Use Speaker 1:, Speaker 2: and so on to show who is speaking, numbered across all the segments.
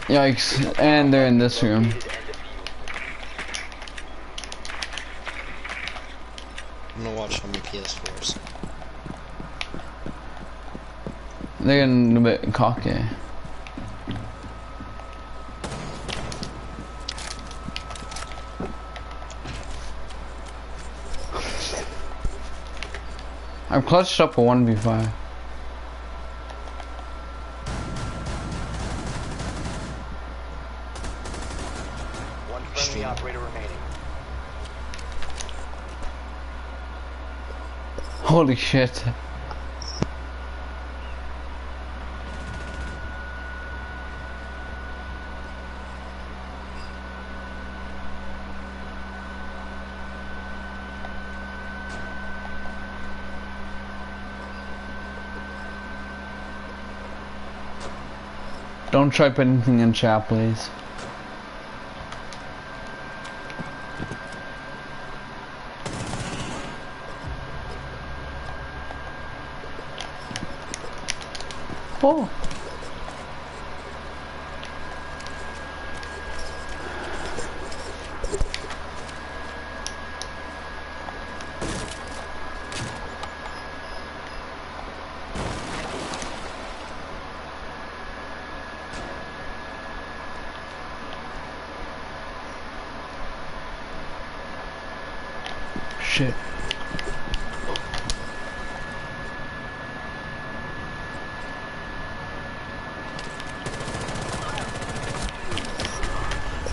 Speaker 1: Yikes, and they're in this room.
Speaker 2: I'm gonna watch on my PS4s.
Speaker 1: They're getting a bit cocky. I've clutched up a 1v5.
Speaker 3: One friendly operator remaining.
Speaker 1: Holy shit. Don't type anything in chat, please. Oh. Shit.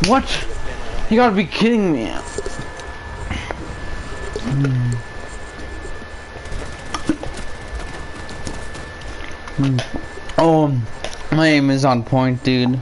Speaker 1: What? You gotta be kidding me. Oh, my aim is on point, dude.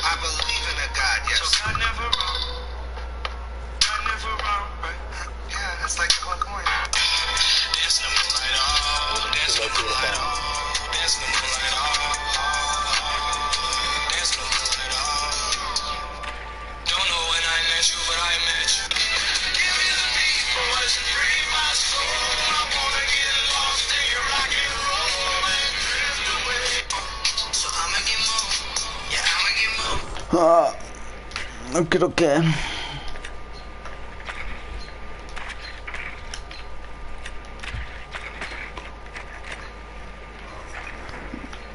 Speaker 4: I believe in a God, yes. So God never wrong. God never wrong, right? Yeah, that's like the whole coin. Dance in the moonlight, oh. Dance in the moonlight, oh. Dance in the moonlight, oh. Dance in the moonlight, oh. Don't know when I met you, but I met you. Give me the beat, boys, and free my soul. I wanna get lost in your rock and roll and drift away. So I'ma get more. Yeah, I'ma get more.
Speaker 1: Okay.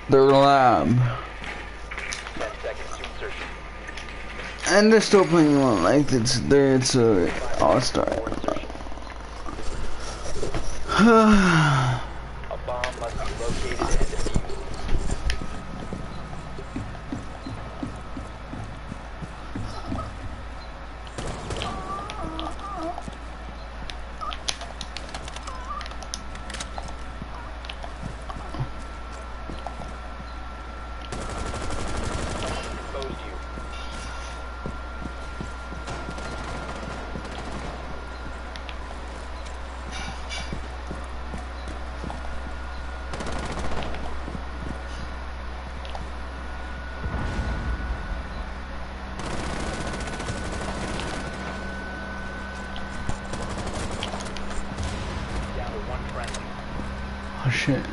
Speaker 1: Their lab.
Speaker 3: 10 seconds to insertion.
Speaker 1: And they're still playing one like it's a all-star.
Speaker 3: A bomb must be located and defused. Exposed you. Down to one friendly.
Speaker 1: Oh shit.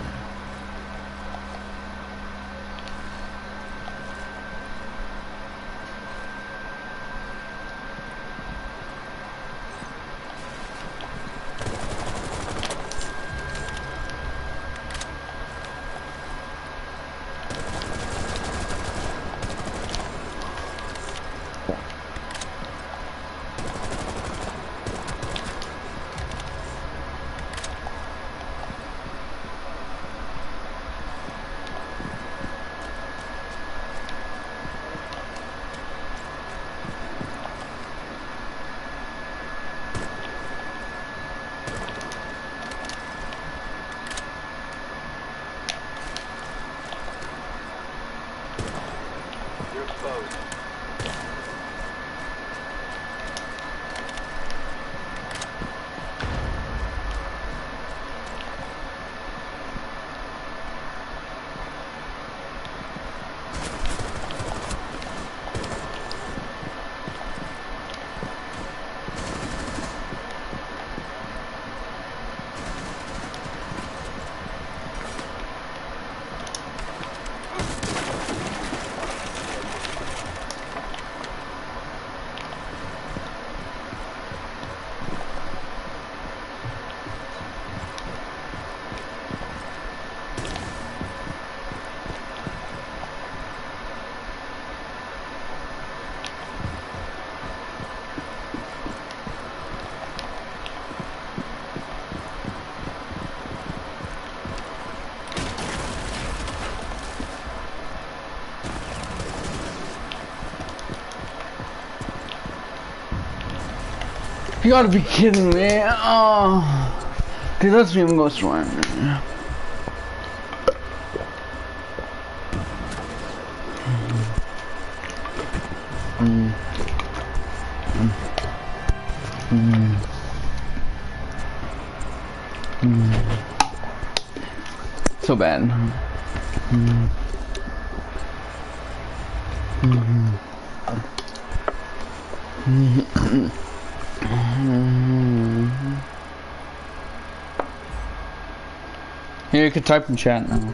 Speaker 3: exposed.
Speaker 1: You gotta be kidding me. Oh. Dude, let's even go storm. So bad. Here, you can type in chat now.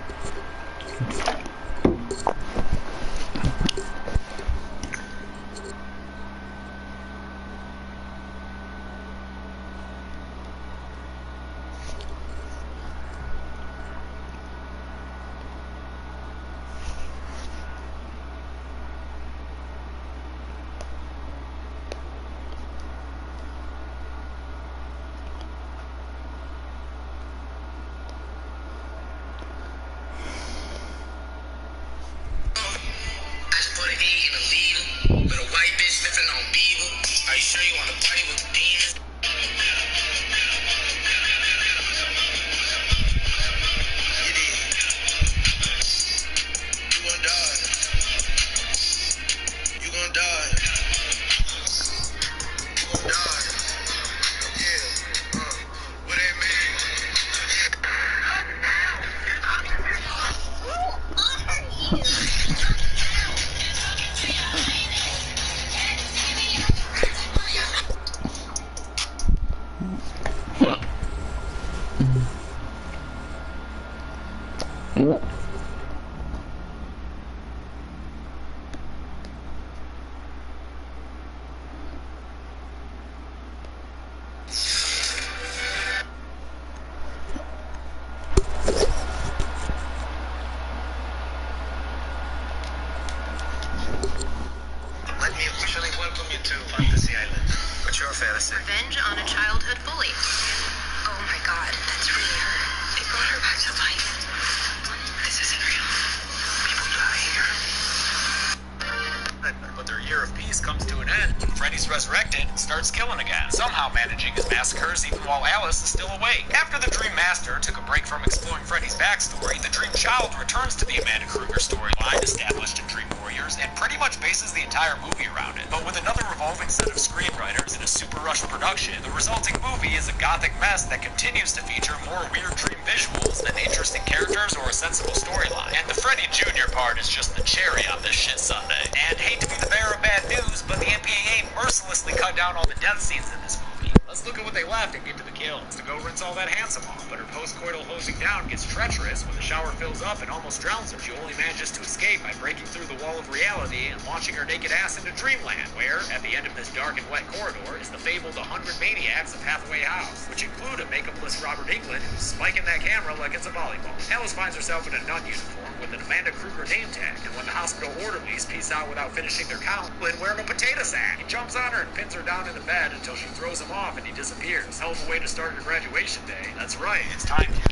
Speaker 5: Revenge on a childhood bully. Oh my god, that's really her. They brought her back to life. This isn't real. People die here.
Speaker 6: But their year of peace comes to an end when Freddy's resurrected and starts killing again, somehow managing his massacres even while Alice is still awake. After the Dream Master took a break from exploring Freddy's backstory, the Dream Child returns to the Amanda Krueger storyline established in Dream Warriors and pretty much bases the entire movie around it. But with another revolving set of screenwriters and a super rushed production, the resulting movie is a gothic mess that continues to feature more weird dream visuals than interesting characters or a sensible storyline. And the Freddy Jr. part is just the cherry on this shit sundae. And hate to be the bearer of bad news, but the MPAA mercilessly cut down all the death scenes in this movie. Let's look at what they left and get to the kills. To go rinse all that handsome off, but her post-coital hosing down gets treacherous when the shower fills up and almost drowns her. She only manages to escape by breaking through the wall of reality and launching her naked ass into Dreamland, where, at the end of this dark and wet corridor, is the fabled 100 Maniacs of Hathaway House, which include a makeupless Robert Englund who's spiking that camera like it's a volleyball. Alice finds herself in a nun uniform with an Amanda Krueger name tag, and when the hospital orderlies peace out without finishing their count, Lynn wearing a potato sack. He jumps on her and pins her down in the bed until she throws him off and he disappears. Hell of a way to start your graduation day. That's right, it's time to.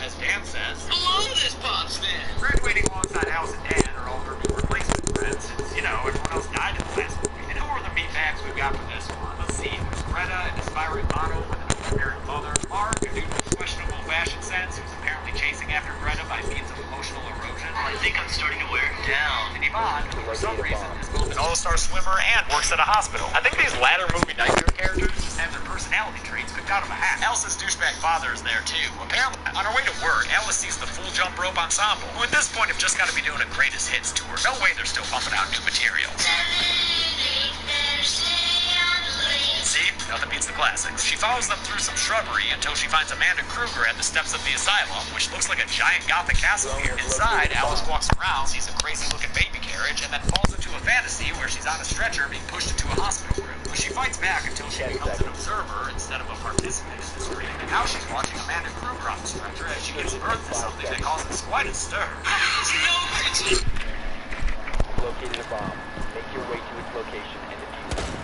Speaker 6: As Dan says, hello, this Pops fan. Graduating alongside Alice and Dan are all her new replacement friends, since, you know, everyone else died in the last movie. And who are the meatbags we've got for this one? Let's see, there's Greta, an aspiring model with an ordinary mother, Mark, a dude with questionable Yvonne, who for some reason is both an all-star swimmer and works at a hospital. I think these latter movie nightmare characters just have their personality traits picked out of a hat. Alice's douchebag father is there too. Apparently, on her way to work, Alice sees the Full Jump Rope Ensemble, who at this point have just got to be doing a greatest hits tour. No way they're still pumping out new material. See? Nothing beats the classics. She follows them through some shrubbery until she finds Amanda Kruger at the steps of the asylum, which looks like a giant gothic castle here. Inside, Alice walks around, sees a crazy-looking baby carriage, and then falls into a fantasy where she's on a stretcher being pushed into a hospital room. But she fights back until she becomes an observer instead of a participant in the screen. And now she's watching Amanda Kruger on the stretcher as she gives birth to something that causes quite a stir.
Speaker 3: Located a bomb. Make your way to its location and defuse it.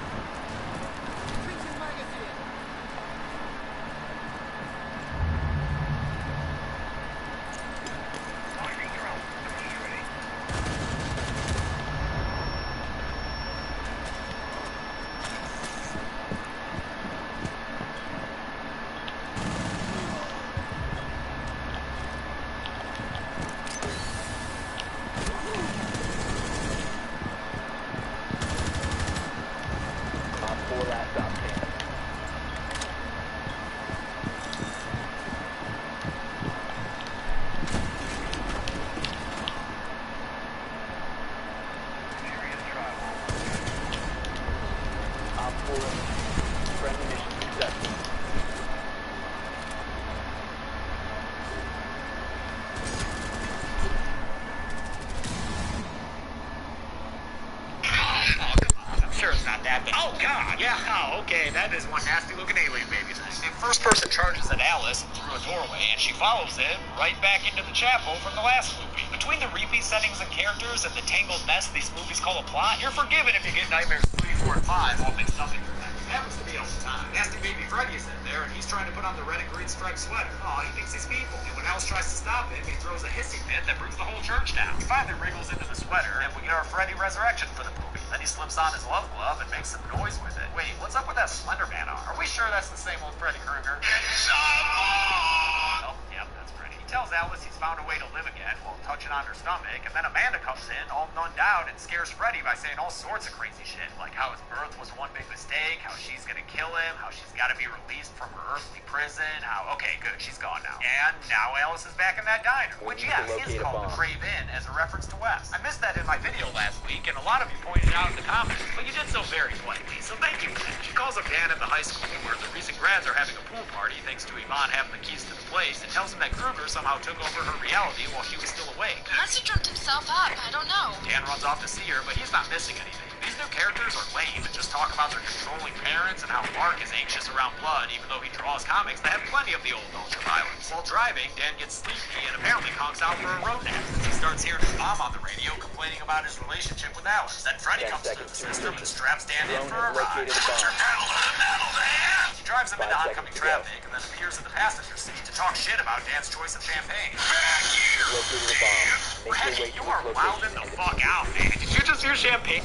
Speaker 6: Oh, God! Yeah, oh, okay, that is one nasty-looking alien baby thing. The first person charges at Alice through a doorway, and she follows him right back into the chapel from the last movie. Between the repeat settings and characters and the tangled mess these movies call a plot, you're forgiven if you get Nightmares 3, 4, and 5 all mixed up in your head. It happens to me all the time. Nasty baby Freddy is in there, and he's trying to put on the red and green striped sweater. Oh, he thinks he's people. And when Alice tries to stop him, he throws a hissy fit that brings the whole church down. He finally wriggles into the sweater, and we get our Freddy resurrection for the movie. Then he slips on his love glove and makes some noise with it. Wait, what's up with that Slender Man arm? Are we sure that's the same old Freddy Krueger? Oh, yep, that's Freddy. He tells Alice he's found a way to live again while touching on her stomach, and then Amanda comes in, all nunned out, and scares Freddy by saying all sorts of crazy shit, like how his birth was one big mistake, how she's gonna kill him, how she's gotta be released from her earthly prison, how, okay, good, she's gone now. And now Alice is back in that diner, which, yes, is called the Crave Inn as a reference to Wes. I missed that in my video last week, and a lot of you pointed out in the comments, but you did so very politely, so thank you for that. She calls up Dan at the high school where the recent grads are having a pool party thanks to Yvonne having the keys to the place, and tells him that Krueger somehow took over her reality while she was still awake.
Speaker 5: Must have dreamt himself up. I don't know.
Speaker 6: Dan runs off to see her, but he's not missing anything. These new characters are lame and just talk about their controlling parents and how Mark is anxious around blood, even though he draws comics that have plenty of the old ultra-violence. While driving, Dan gets sleepy and apparently conks out for a road nap since he starts hearing his mom on the radio complaining about his relationship with Alice. Then Freddy comes through the system and straps Dan in for a ride. He drives him into oncoming traffic and then appears in the passenger seat to talk shit about Dan's choice of champagne. Reggie, you are wilding the fuck out, man. Did you just hear champagne?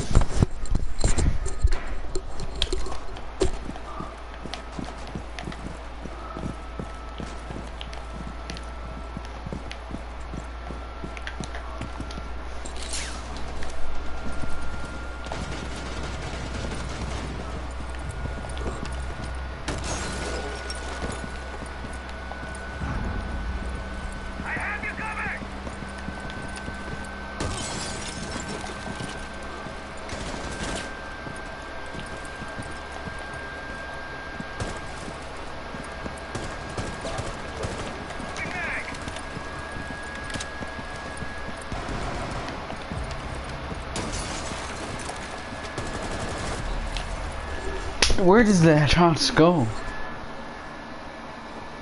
Speaker 1: Where does that house go?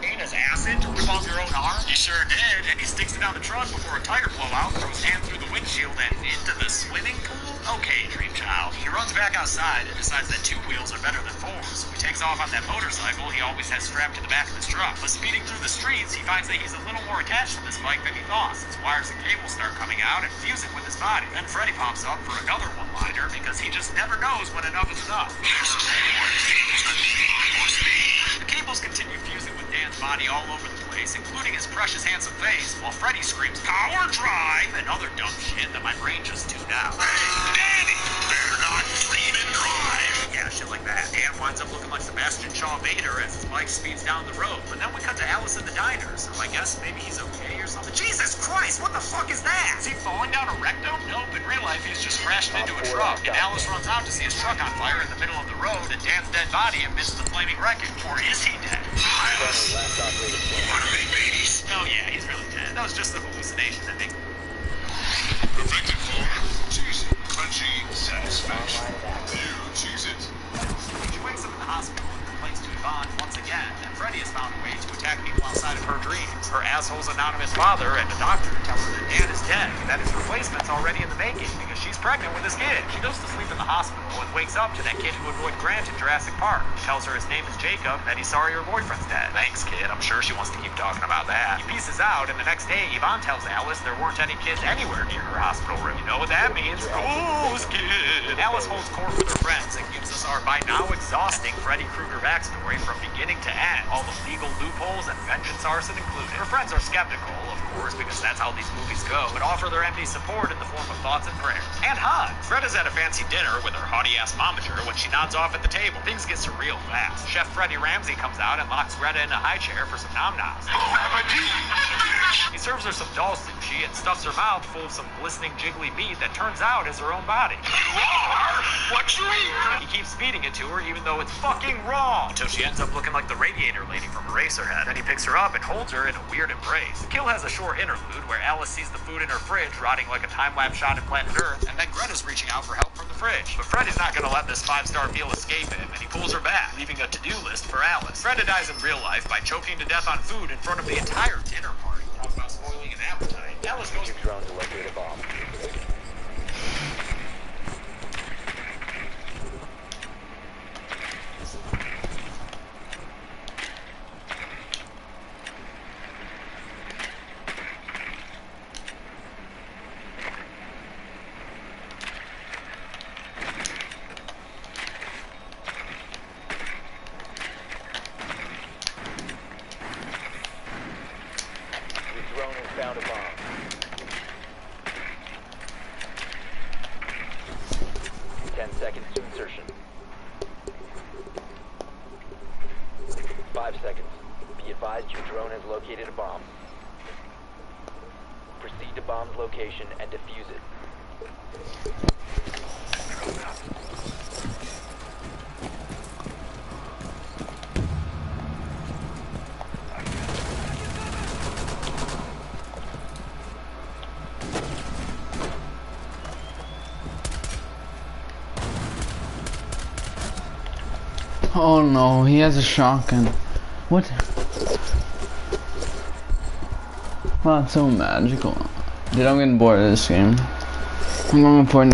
Speaker 6: His ass in to rip off your own arm? He sure did, and he sticks it down the trunk before a tire blowout, throws hand through the windshield and into the swimming pool? Okay, dream child. He runs back outside and decides that 2 wheels are better than 4, so he takes off on that motorcycle he always has strapped to the back of his truck. But speeding through the streets, he finds that he's a little more attached to this bike than he thought, since wires and cables start coming out and fusing with his body. Then Freddy pops up for another one-liner because he just never knows when enough is enough. The cables continue fusing with Dan's body all over the place, including his precious handsome face, while Freddy screams, "Power drive!" and other dumb shit that my brain just tuned out.
Speaker 4: Danny, better not clean and drive.
Speaker 6: Yeah, shit like that. Dan winds up looking like Sebastian Shaw Vader as his bike speeds down the road, but then we cut to Alice in the diner, so I guess maybe he's okay or something. Jesus Christ, what the fuck is that? Is he falling down a rectum? Nope, in real life he's just crashing into a truck, and Alice runs out to see his truck on fire in the middle of the road, and Dan's dead body amidst the flaming wreckage. Or is he dead?
Speaker 4: Wanna make babies?
Speaker 6: Oh yeah, he's really dead. That was just the hallucination, I think.
Speaker 4: Perfected for cheesy, crunchy satisfaction. You choose it.
Speaker 6: She wakes up in the hospital and complains to Yvonne once again that Freddy has found a way to attack people outside of her dreams. Her asshole's anonymous father and a doctor tell her that Dan is dead and that his replacement's already in the making because she's pregnant with his kid. She goes to sleep in the hospital and wakes up to that kid who avoided Grant in Jurassic Park. He tells her his name is Jacob and that he's sorry her boyfriend's dead. Thanks, kid. I'm sure she wants to keep talking about that. He pieces out, and the next day Yvonne tells Alice there weren't any kids anywhere near her hospital room. You know what that means? Ghost kid. Alice holds court with her friends and gives us our by now exhausting Freddy Krueger backstory from beginning to end, all the legal loopholes and vengeance arson included. Her friends are skeptical, of course, because that's how these movies go, but offer their empty support in the form of thoughts and prayers. And hugs. Greta's at a fancy dinner with her haughty-ass momager when she nods off at the table. Things get surreal fast. Chef Freddie Ramsey comes out and locks Greta in a high chair for some nom-noms. He serves her some doll sushi and stuffs her mouth full of some glistening jiggly meat that turns out is her own body.
Speaker 4: You are what you eat.
Speaker 6: He keeps feeding it to her even though it's fucking wrong, until she ends up looking like the radiator lady from Eraserhead. Then he picks her up and holds her in a weird embrace. The kill has a short interlude where Alice sees the food in her fridge rotting like a time-lapse shot at planet Earth, and then Greta's reaching out for help from the fridge. But Freddy's not gonna let this 5-star meal escape him, and he pulls her back, leaving a to-do list for Alice. Greta dies in real life by choking to death on food in front of the entire dinner party. Talk about spoiling an appetite. Alice goes
Speaker 3: Your drone to locate a bomb. Your drone has found a bomb. 10 seconds to insertion. 5 seconds. Be advised your drone has located a bomb. Proceed to bomb's location and defuse it.
Speaker 1: Oh no, he has a shotgun. What? Wow, it's so magical. Dude, I'm getting bored of this game. I'm going for